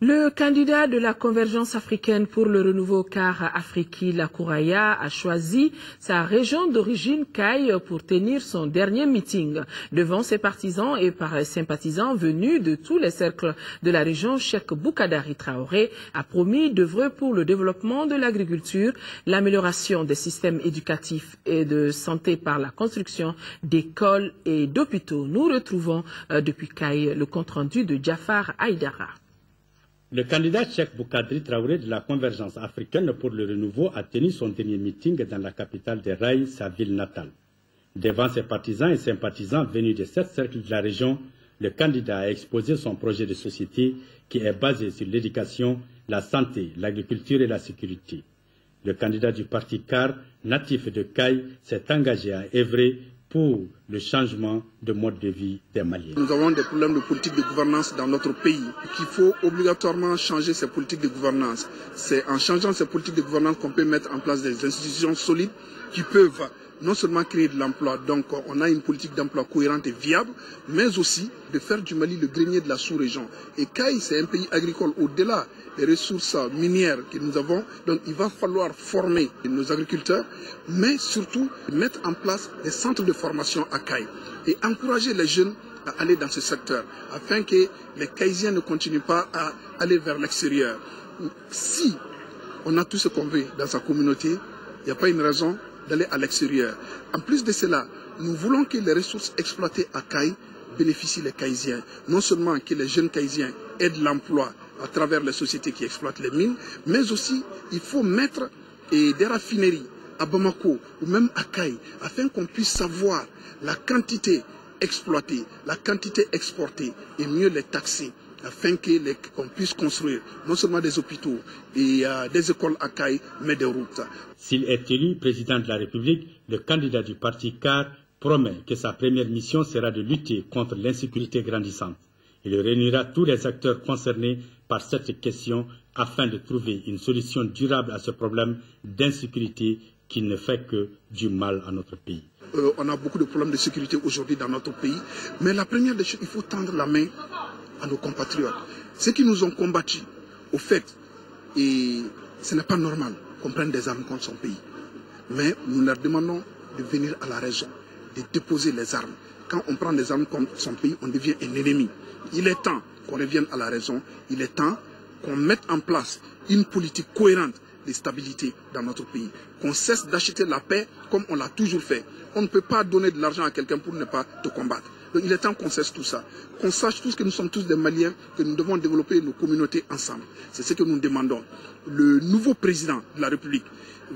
Le candidat de la Convergence africaine pour le renouveau CAR Afriki Lakouraya a choisi sa région d'origine Kaï pour tenir son dernier meeting. Devant ses partisans et par sympathisants venus de tous les cercles de la région, Cheikh Boukadari Traoré a promis d'œuvrer pour le développement de l'agriculture, l'amélioration des systèmes éducatifs et de santé par la construction d'écoles et d'hôpitaux. Nous retrouvons depuis Kaï le compte-rendu de Jafar Aïdara. Le candidat Cheikh Boukadari Traoré de la Convergence africaine pour le renouveau a tenu son dernier meeting dans la capitale des Rails, sa ville natale. Devant ses partisans et sympathisants venus de 7 cercles de la région, le candidat a exposé son projet de société qui est basé sur l'éducation, la santé, l'agriculture et la sécurité. Le candidat du parti CAR, natif de Kaï, s'est engagé à œuvrer pour le changement de mode de vie des Maliens. Nous avons des problèmes de politique de gouvernance dans notre pays, qu'il faut obligatoirement changer ces politiques de gouvernance. C'est en changeant ces politiques de gouvernance qu'on peut mettre en place des institutions solides qui peuvent non seulement créer de l'emploi, donc on a une politique d'emploi cohérente et viable, mais aussi de faire du Mali le grenier de la sous-région. Et Kaï, c'est un pays agricole au-delà des ressources minières que nous avons, donc il va falloir former nos agriculteurs, mais surtout mettre en place des centres de formation à Kaï et encourager les jeunes à aller dans ce secteur, afin que les Kaïsiens ne continuent pas à aller vers l'extérieur. Si on a tout ce qu'on veut dans sa communauté, il n'y a pas une raison d'aller à l'extérieur. En plus de cela, nous voulons que les ressources exploitées à Kaï bénéficient les Kaïsiens. Non seulement que les jeunes Kaïsiens aient de l'emploi à travers les sociétés qui exploitent les mines, mais aussi il faut mettre des raffineries à Bamako ou même à Kaï, afin qu'on puisse savoir la quantité exploitée, la quantité exportée et mieux les taxer, afin qu'on puisse construire non seulement des hôpitaux et des écoles à Kaï, mais des routes. S'il est élu président de la République, le candidat du parti CAR promet que sa première mission sera de lutter contre l'insécurité grandissante. Il réunira tous les acteurs concernés par cette question afin de trouver une solution durable à ce problème d'insécurité qui ne fait que du mal à notre pays. On a beaucoup de problèmes de sécurité aujourd'hui dans notre pays, mais la première des choses, il faut tendre la main à nos compatriotes. Ceux qui nous ont combattus, au fait, et ce n'est pas normal qu'on prenne des armes contre son pays. Mais nous leur demandons de venir à la raison, de déposer les armes. Quand on prend des armes contre son pays, on devient un ennemi. Il est temps qu'on revienne à la raison, il est temps qu'on mette en place une politique cohérente de stabilité dans notre pays, qu'on cesse d'acheter la paix comme on l'a toujours fait. On ne peut pas donner de l'argent à quelqu'un pour ne pas te combattre. Donc il est temps qu'on cesse tout ça, qu'on sache tous que nous sommes tous des Maliens, que nous devons développer nos communautés ensemble. C'est ce que nous demandons. Le nouveau président de la République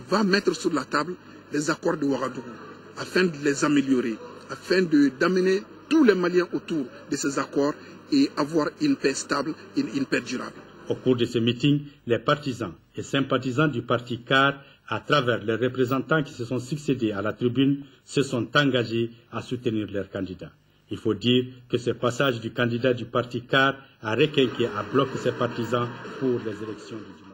va mettre sur la table les accords de Ouagadougou afin de les améliorer, afin d'amener tous les Maliens autour de ces accords et avoir une paix stable et une paix durable. Au cours de ce meeting, les partisans et sympathisants du parti CAR, à travers les représentants qui se sont succédés à la tribune, se sont engagés à soutenir leurs candidats. Il faut dire que ce passage du candidat du parti CAR a requinqué à bloc ses partisans pour les élections du dimanche.